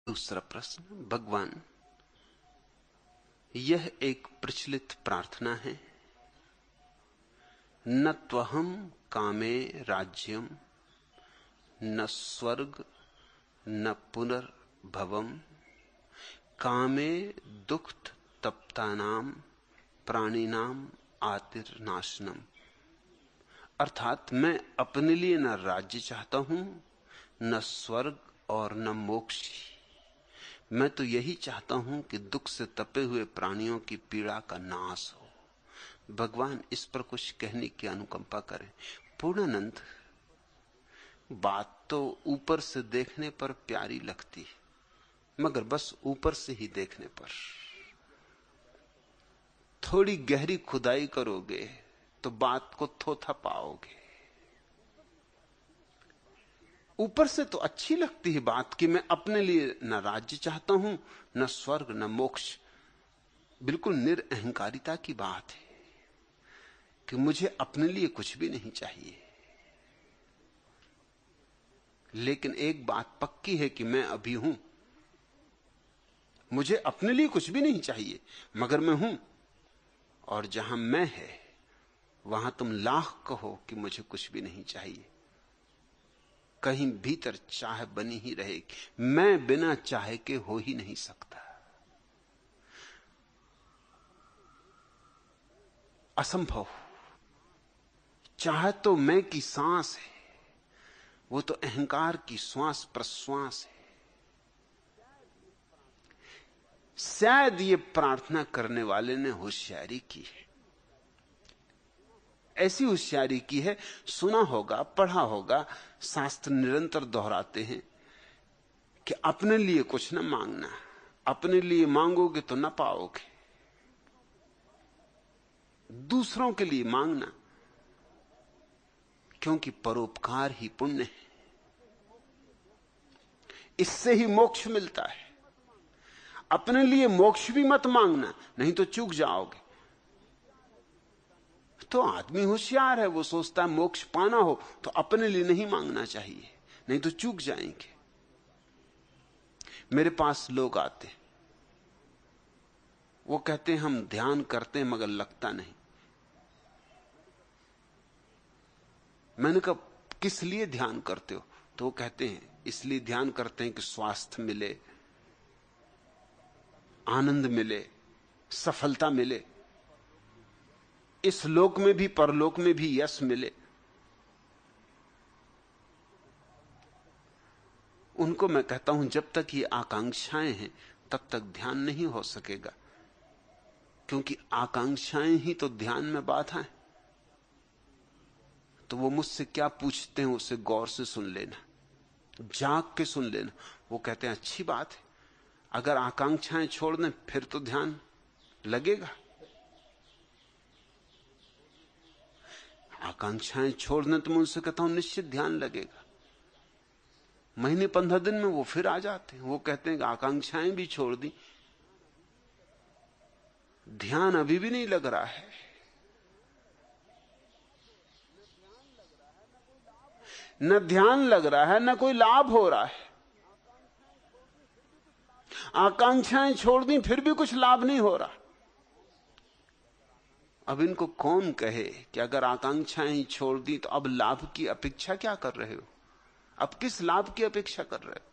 दूसरा प्रश्न। भगवान, यह एक प्रचलित प्रार्थना है। न त्वहम कामे राज्यम न स्वर्ग न पुनर्भवम कामे दुख तप्तानाम प्राणिनाम आतिर्नाशनम। अर्थात मैं अपने लिए न राज्य चाहता हूं, न स्वर्ग और न मोक्ष। मैं तो यही चाहता हूं कि दुख से तपे हुए प्राणियों की पीड़ा का नाश हो। भगवान, इस पर कुछ कहने की अनुकंपा करें। पूर्णानंद, बात तो ऊपर से देखने पर प्यारी लगती है, मगर बस ऊपर से ही देखने पर। थोड़ी गहरी खुदाई करोगे तो बात को थोथा पाओगे। ऊपर से तो अच्छी लगती है बात कि मैं अपने लिए न राज्य चाहता हूं, न स्वर्ग न मोक्ष। बिल्कुल निरअहंकारिता की बात है कि मुझे अपने लिए कुछ भी नहीं चाहिए। लेकिन एक बात पक्की है कि मैं अभी हूं। मुझे अपने लिए कुछ भी नहीं चाहिए, मगर मैं हूं। और जहां मैं है वहां तुम लाख कहो कि मुझे कुछ भी नहीं चाहिए, कहीं भीतर चाह बनी ही रहेगी। मैं बिना चाहे के हो ही नहीं सकता। असंभव। चाह तो मैं की सांस है, वो तो अहंकार की श्वास प्रश्वास है। शायद ये प्रार्थना करने वाले ने होशियारी की है। ऐसी होशियारी की है, सुना होगा, पढ़ा होगा, शास्त्र निरंतर दोहराते हैं कि अपने लिए कुछ न मांगना। अपने लिए मांगोगे तो न पाओगे। दूसरों के लिए मांगना, क्योंकि परोपकार ही पुण्य है। इससे ही मोक्ष मिलता है। अपने लिए मोक्ष भी मत मांगना, नहीं तो चूक जाओगे। तो आदमी होशियार है, वो सोचता है मोक्ष पाना हो तो अपने लिए नहीं मांगना चाहिए, नहीं तो चूक जाएंगे। मेरे पास लोग आते, वो कहते हैं हम ध्यान करते हैं मगर लगता नहीं। मैंने कहा किस लिए ध्यान करते हो? तो वो कहते हैं इसलिए ध्यान करते हैं कि स्वास्थ्य मिले, आनंद मिले, सफलता मिले, इस लोक में भी परलोक में भी यश मिले। उनको मैं कहता हूं जब तक ये आकांक्षाएं हैं तब तक ध्यान नहीं हो सकेगा, क्योंकि आकांक्षाएं ही तो ध्यान में बाधा है। तो वो मुझसे क्या पूछते हैं उसे गौर से सुन लेना, जाग के सुन लेना। वो कहते हैं अच्छी बात है, अगर आकांक्षाएं छोड़ दें फिर तो ध्यान लगेगा। आकांक्षाएं छोड़ दें तो मैं उनसे कहता हूं निश्चित ध्यान लगेगा। महीने 15 दिन में वो फिर आ जाते हैं। वो कहते हैं कि आकांक्षाएं भी छोड़ दी, ध्यान अभी भी नहीं लग रहा है। न ध्यान लग रहा है, न कोई लाभ हो रहा है। आकांक्षाएं छोड़ दी फिर भी कुछ लाभ नहीं हो रहा। अब इनको कौन कहे कि अगर आकांक्षाएं ही छोड़ दी तो अब लाभ की अपेक्षा क्या कर रहे हो? अब किस लाभ की अपेक्षा कर रहे हो?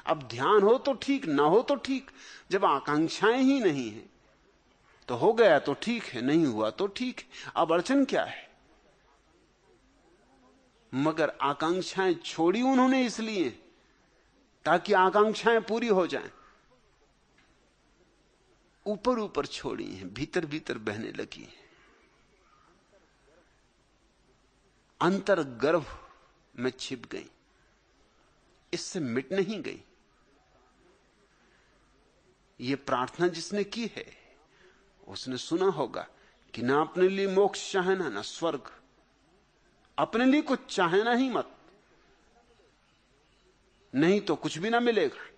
अब ध्यान हो तो ठीक, ना हो तो ठीक। जब आकांक्षाएं ही नहीं है तो हो गया तो ठीक है, नहीं हुआ तो ठीक है। अब अड़चन क्या है? मगर आकांक्षाएं छोड़ी उन्होंने इसलिए ताकि आकांक्षाएं पूरी हो जाएं। ऊपर ऊपर छोड़ी हैं, भीतर भीतर बहने लगी हैं। अंतर्गर्भ में छिप गई, इससे मिट नहीं गई। ये प्रार्थना जिसने की है उसने सुना होगा कि ना अपने लिए मोक्ष चाहना ना स्वर्ग। अपने लिए कुछ चाहना ही मत, नहीं तो कुछ भी ना मिलेगा।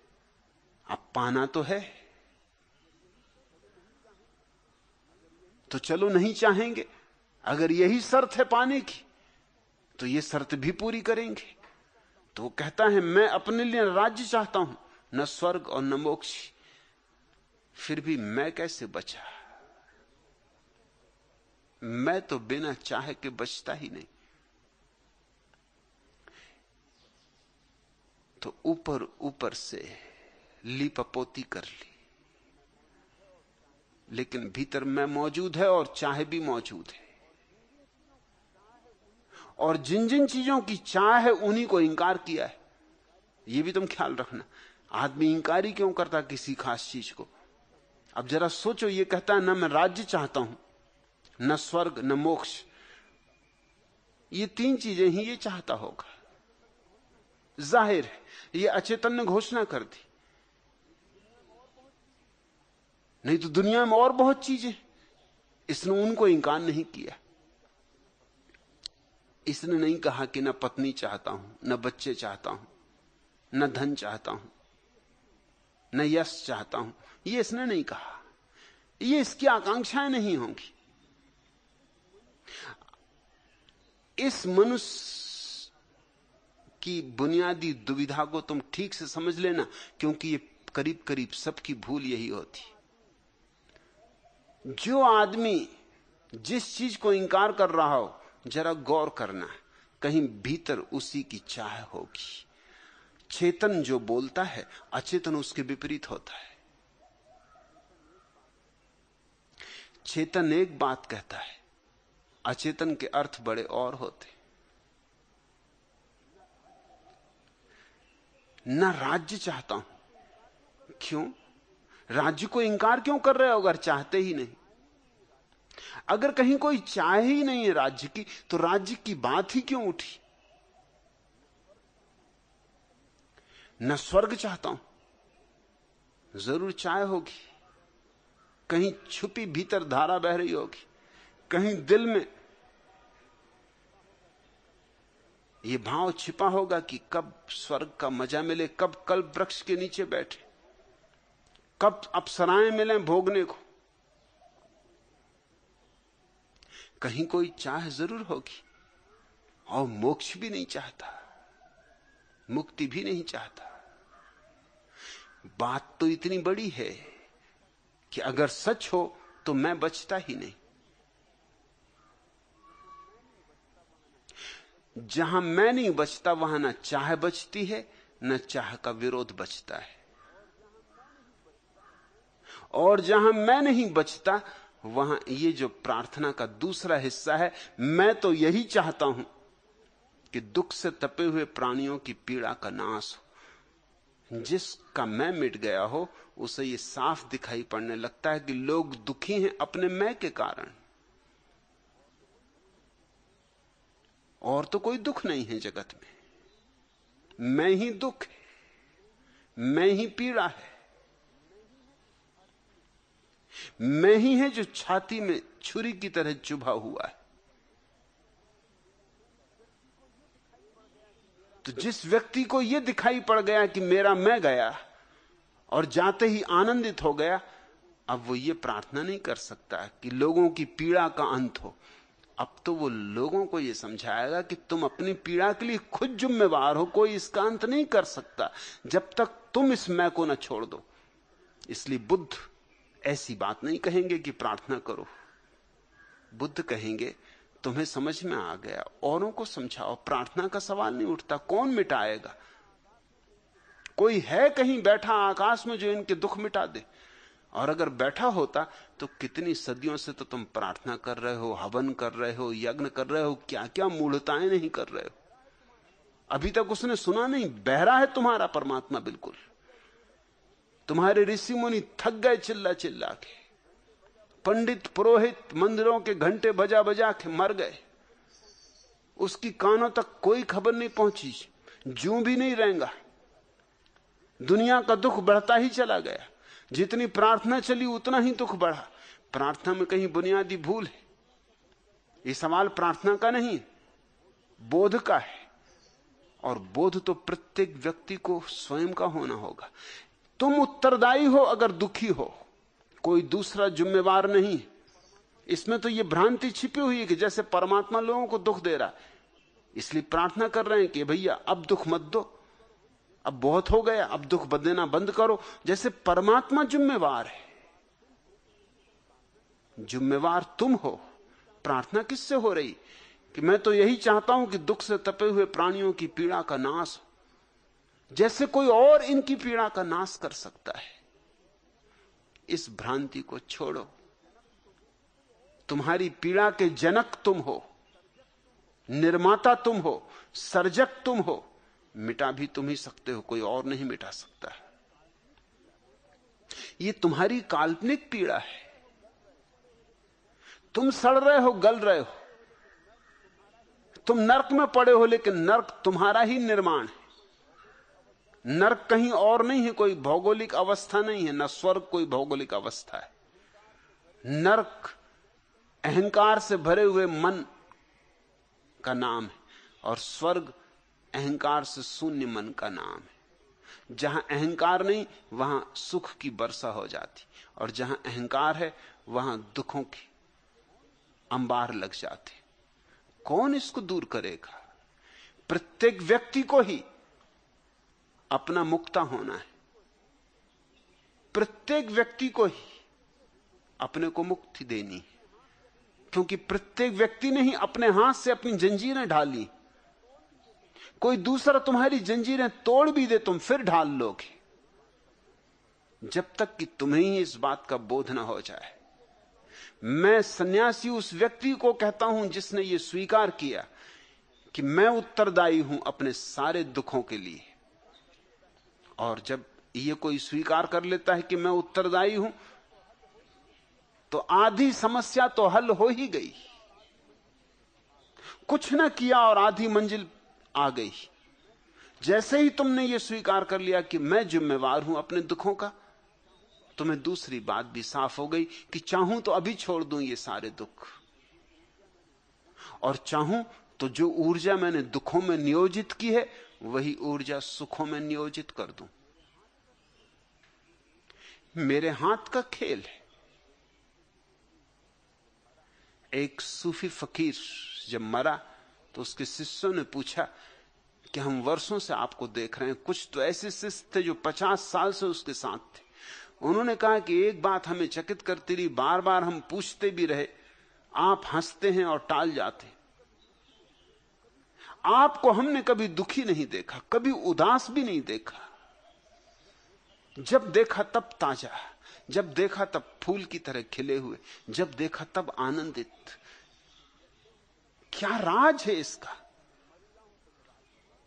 अब पाना तो है तो चलो नहीं चाहेंगे। अगर यही शर्त है पाने की तो ये शर्त भी पूरी करेंगे। तो वो कहता है मैं अपने लिए राज्य चाहता हूं, न स्वर्ग और न मोक्ष, फिर भी मैं कैसे बचा? मैं तो बिना चाहे के बचता ही नहीं। तो ऊपर ऊपर से लीपापोती कर ली, लेकिन भीतर मैं मौजूद है और चाह भी मौजूद है। और जिन जिन चीजों की चाह है उन्हीं को इंकार किया है। यह भी तुम ख्याल रखना, आदमी इंकार ही क्यों करता किसी खास चीज को? अब जरा सोचो, ये कहता है ना मैं राज्य चाहता हूं, न स्वर्ग न मोक्ष, ये तीन चीजें ही ये चाहता होगा। जाहिर है ये अचेतन ने घोषणा कर दी, नहीं तो दुनिया में और बहुत चीजें, इसने उनको इंकार नहीं किया। इसने नहीं कहा कि न पत्नी चाहता हूं, न बच्चे चाहता हूं, न धन चाहता हूं, न यश चाहता हूं, ये इसने नहीं कहा। ये इसकी आकांक्षाएं नहीं होंगी। इस मनुष्य की बुनियादी दुविधा को तुम ठीक से समझ लेना, क्योंकि ये करीब करीब सबकी भूल यही होती। जो आदमी जिस चीज को इंकार कर रहा हो, जरा गौर करना, कहीं भीतर उसी की चाह होगी। चेतन जो बोलता है, अचेतन उसके विपरीत होता है। चेतन एक बात कहता है, अचेतन के अर्थ बड़े और होते। न राज्य चाहता हूं, क्यों? राज्य को इंकार क्यों कर रहे हो अगर चाहते ही नहीं? अगर कहीं कोई चाह ही नहीं है राज्य की, तो राज्य की बात ही क्यों उठी? न स्वर्ग चाहता हूं, जरूर चाह होगी, कहीं छुपी भीतर धारा बह रही होगी, कहीं दिल में यह भाव छिपा होगा कि कब स्वर्ग का मजा मिले, कब कल्प वृक्ष के नीचे बैठे, कब अप्सराएं मिले भोगने को। कहीं कोई चाह जरूर होगी। और मोक्ष भी नहीं चाहता, मुक्ति भी नहीं चाहता। बात तो इतनी बड़ी है कि अगर सच हो तो मैं बचता ही नहीं। जहां मैं नहीं बचता, वहां न चाह बचती है, न चाह का विरोध बचता है। और जहां मैं नहीं बचता, वहां ये जो प्रार्थना का दूसरा हिस्सा है, मैं तो यही चाहता हूं कि दुख से तपे हुए प्राणियों की पीड़ा का नाश हो। जिसका मैं मिट गया हो, उसे ये साफ दिखाई पड़ने लगता है कि लोग दुखी हैं अपने मैं के कारण। और तो कोई दुख नहीं है जगत में, मैं ही दुख है, मैं ही पीड़ा है, मैं ही है जो छाती में छुरी की तरह चुभा हुआ है। तो जिस व्यक्ति को यह दिखाई पड़ गया कि मेरा मैं गया और जाते ही आनंदित हो गया, अब वो ये प्रार्थना नहीं कर सकता कि लोगों की पीड़ा का अंत हो। अब तो वो लोगों को ये समझाएगा कि तुम अपनी पीड़ा के लिए खुद जिम्मेवार हो, कोई इसका अंत नहीं कर सकता जब तक तुम इस मैं को न छोड़ दो। इसलिए बुद्ध ऐसी बात नहीं कहेंगे कि प्रार्थना करो। बुद्ध कहेंगे तुम्हें समझ में आ गया, औरों को समझाओ, प्रार्थना का सवाल नहीं उठता। कौन मिटाएगा? कोई है कहीं बैठा आकाश में जो इनके दुख मिटा दे? और अगर बैठा होता तो कितनी सदियों से तो तुम प्रार्थना कर रहे हो, हवन कर रहे हो, यज्ञ कर रहे हो, क्या क्या मूढ़ताएं नहीं कर रहे हो। अभी तक उसने सुना नहीं। बहरा है तुम्हारा परमात्मा बिल्कुल। तुम्हारे ऋषि मुनि थक गए चिल्ला चिल्ला के, पंडित पुरोहित मंदिरों के घंटे बजा बजा के मर गए, उसकी कानों तक कोई खबर नहीं पहुंची, जूं भी नहीं रहेगा। दुनिया का दुख बढ़ता ही चला गया। जितनी प्रार्थना चली उतना ही दुख बढ़ा। प्रार्थना में कहीं बुनियादी भूल है। ये सवाल प्रार्थना का नहीं, बोध का है। और बोध तो प्रत्येक व्यक्ति को स्वयं का होना होगा। तुम उत्तरदायी हो अगर दुखी हो, कोई दूसरा जिम्मेवार नहीं। इसमें तो यह भ्रांति छिपी हुई है कि जैसे परमात्मा लोगों को दुख दे रहा है, इसलिए प्रार्थना कर रहे हैं कि भैया अब दुख मत दो। अब बहुत हो गया, अब दुख देना बंद करो। जैसे परमात्मा जिम्मेवार है, जिम्मेवार तुम हो। प्रार्थना किससे हो रही कि मैं तो यही चाहता हूं कि दुख से तपे हुए प्राणियों की पीड़ा का नाश हो, जैसे कोई और इनकी पीड़ा का नाश कर सकता है। इस भ्रांति को छोड़ो। तुम्हारी पीड़ा के जनक तुम हो, निर्माता तुम हो, सर्जक तुम हो। मिटा भी तुम ही सकते हो, कोई और नहीं मिटा सकता। ये तुम्हारी काल्पनिक पीड़ा है। तुम सड़ रहे हो, गल रहे हो, तुम नर्क में पड़े हो, लेकिन नर्क तुम्हारा ही निर्माण है। नर्क कहीं और नहीं है, कोई भौगोलिक अवस्था नहीं है, न स्वर्ग कोई भौगोलिक अवस्था है। नर्क अहंकार से भरे हुए मन का नाम है, और स्वर्ग अहंकार से शून्य मन का नाम है। जहां अहंकार नहीं वहां सुख की वर्षा हो जाती, और जहां अहंकार है वहां दुखों की अंबार लग जाती। कौन इसको दूर करेगा? प्रत्येक व्यक्ति को ही अपना मुक्ता होना है। प्रत्येक व्यक्ति को ही अपने को मुक्ति देनी है, क्योंकि प्रत्येक व्यक्ति ने ही अपने हाथ से अपनी जंजीरें ढाली। कोई दूसरा तुम्हारी जंजीरें तोड़ भी दे, तुम फिर ढाल लोगे, जब तक कि तुम्हें ही इस बात का बोध ना हो जाए। मैं सन्यासी उस व्यक्ति को कहता हूं जिसने यह स्वीकार किया कि मैं उत्तरदायी हूं अपने सारे दुखों के लिए। और जब यह कोई स्वीकार कर लेता है कि मैं उत्तरदायी हूं, तो आधी समस्या तो हल हो ही गई। कुछ ना किया और आधी मंजिल आ गई। जैसे ही तुमने यह स्वीकार कर लिया कि मैं जिम्मेवार हूं अपने दुखों का, तुम्हें दूसरी बात भी साफ हो गई कि चाहूं तो अभी छोड़ दूं ये सारे दुख, और चाहूं तो जो ऊर्जा मैंने दुखों में नियोजित की है वही ऊर्जा सुखों में नियोजित कर दूं। मेरे हाथ का खेल है। एक सूफी फकीर जब मरा तो उसके शिष्यों ने पूछा कि हम वर्षों से आपको देख रहे हैं, कुछ तो ऐसे शिष्य थे जो 50 साल से उसके साथ थे। उन्होंने कहा कि एक बात हमें चकित करती रही, बार बार हम पूछते भी रहे, आप हंसते हैं और टाल जाते। आपको हमने कभी दुखी नहीं देखा, कभी उदास भी नहीं देखा। जब देखा तब ताजा, जब देखा तब फूल की तरह खिले हुए, जब देखा तब आनंदित। क्या राज है इसका?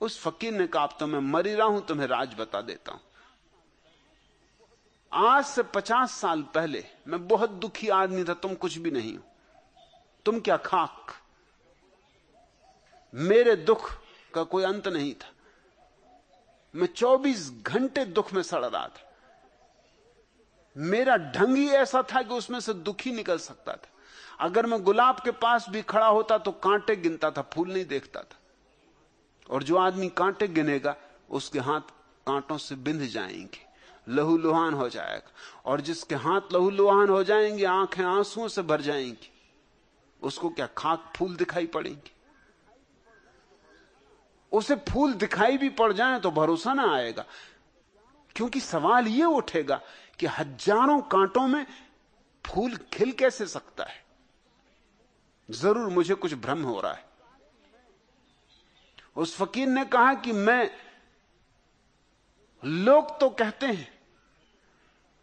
उस फकीर ने कहा, अब तो मैं मर ही रहा हूं, तुम्हें राज बता देता हूं। आज से 50 साल पहले मैं बहुत दुखी आदमी था, तुम कुछ भी नहीं हो, तुम क्या खाक। मेरे दुख का कोई अंत नहीं था, मैं 24 घंटे दुख में सड़ रहा था। मेरा ढंग ही ऐसा था कि उसमें से दुख ही निकल सकता था। अगर मैं गुलाब के पास भी खड़ा होता तो कांटे गिनता था, फूल नहीं देखता था। और जो आदमी कांटे गिनेगा उसके हाथ कांटों से बिंध जाएंगे, लहू लुहान हो जाएगा। और जिसके हाथ लहू लुहान हो जाएंगे, आंखें आंसुओं से भर जाएंगी, उसको क्या खाक फूल दिखाई पड़ेंगे? उसे फूल दिखाई भी पड़ जाए तो भरोसा ना आएगा, क्योंकि सवाल यह उठेगा कि हजारों कांटों में फूल खिल कैसे सकता है? जरूर मुझे कुछ भ्रम हो रहा है। उस फकीर ने कहा कि लोग तो कहते हैं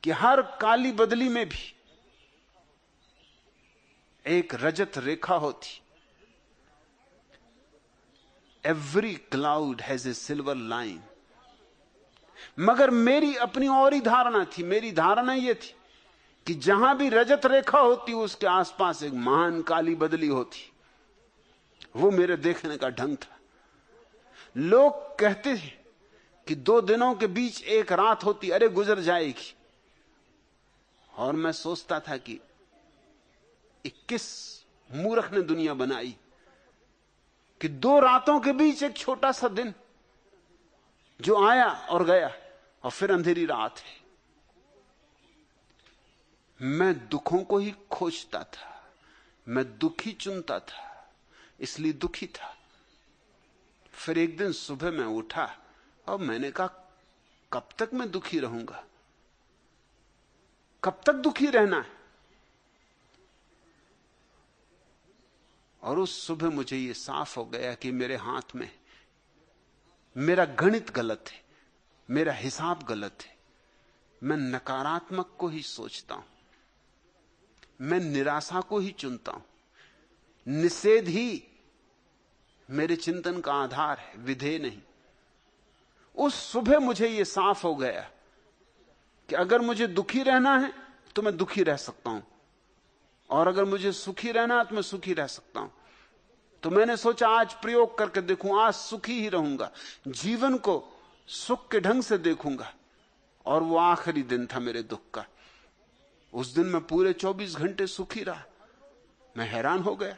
कि हर काली बदली में भी एक रजत रेखा होती। Every cloud has a silver line. मगर मेरी अपनी और ही धारणा थी। मेरी धारणा यह थी कि जहां भी रजत रेखा होती उसके आसपास एक महान काली बदली होती। वो मेरे देखने का ढंग था। लोग कहते थे कि 2 दिनों के बीच एक रात होती, अरे गुजर जाएगी। और मैं सोचता था कि 21 मूर्ख ने दुनिया बनाई कि 2 रातों के बीच एक छोटा सा दिन जो आया और गया, और फिर अंधेरी रात है। मैं दुखों को ही खोजता था, मैं दुखी चुनता था, इसलिए दुखी था। फिर एक दिन सुबह मैं उठा और मैंने कहा, कब तक मैं दुखी रहूंगा? कब तक दुखी रहना है? और उस सुबह मुझे यह साफ हो गया कि मेरे हाथ में, मेरा गणित गलत है, मेरा हिसाब गलत है। मैं नकारात्मक को ही सोचता हूं, मैं निराशा को ही चुनता हूं। निषेध ही मेरे चिंतन का आधार है, विधेय नहीं। उस सुबह मुझे यह साफ हो गया कि अगर मुझे दुखी रहना है तो मैं दुखी रह सकता हूं, और अगर मुझे सुखी रहना है तो मैं सुखी रह सकता हूं। तो मैंने सोचा आज प्रयोग करके देखूं, आज सुखी ही रहूंगा, जीवन को सुख के ढंग से देखूंगा। और वो आखिरी दिन था मेरे दुख का। उस दिन मैं पूरे 24 घंटे सुखी रहा। मैं हैरान हो गया।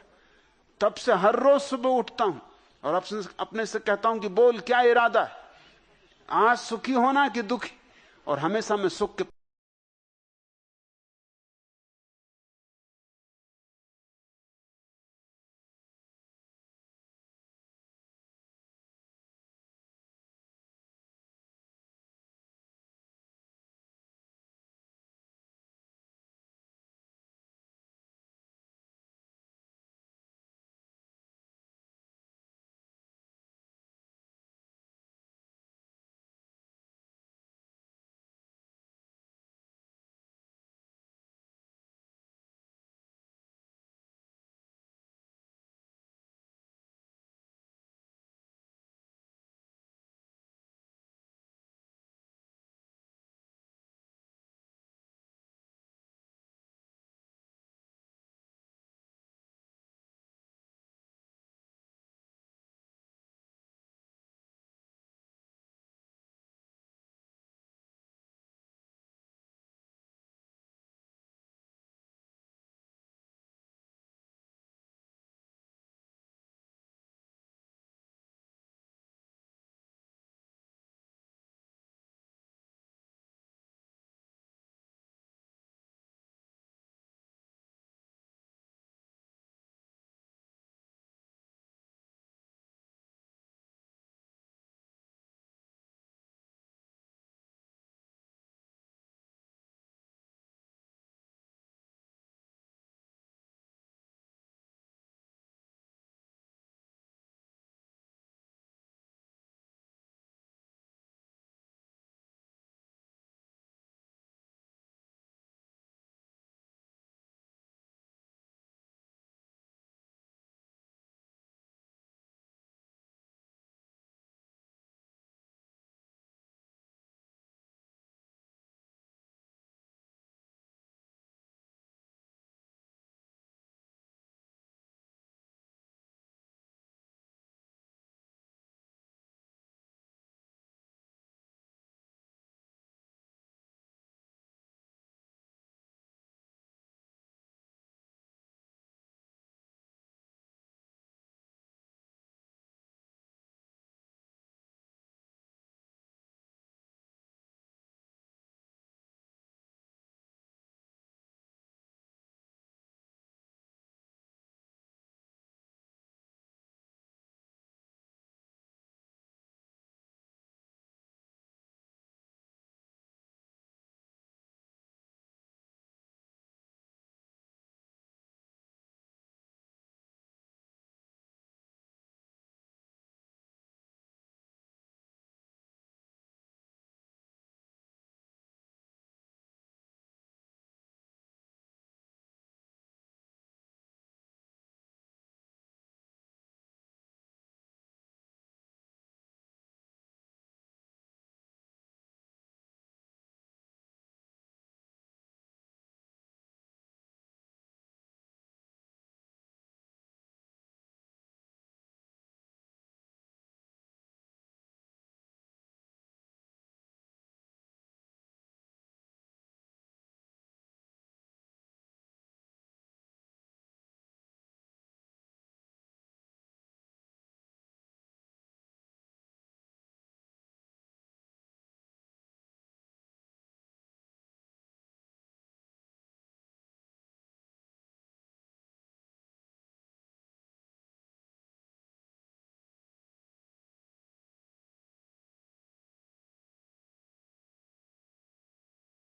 तब से हर रोज सुबह उठता हूं और अपने से कहता हूं कि बोल क्या इरादा है, आज सुखी होना कि दुखी? और हमेशा मैं सुख के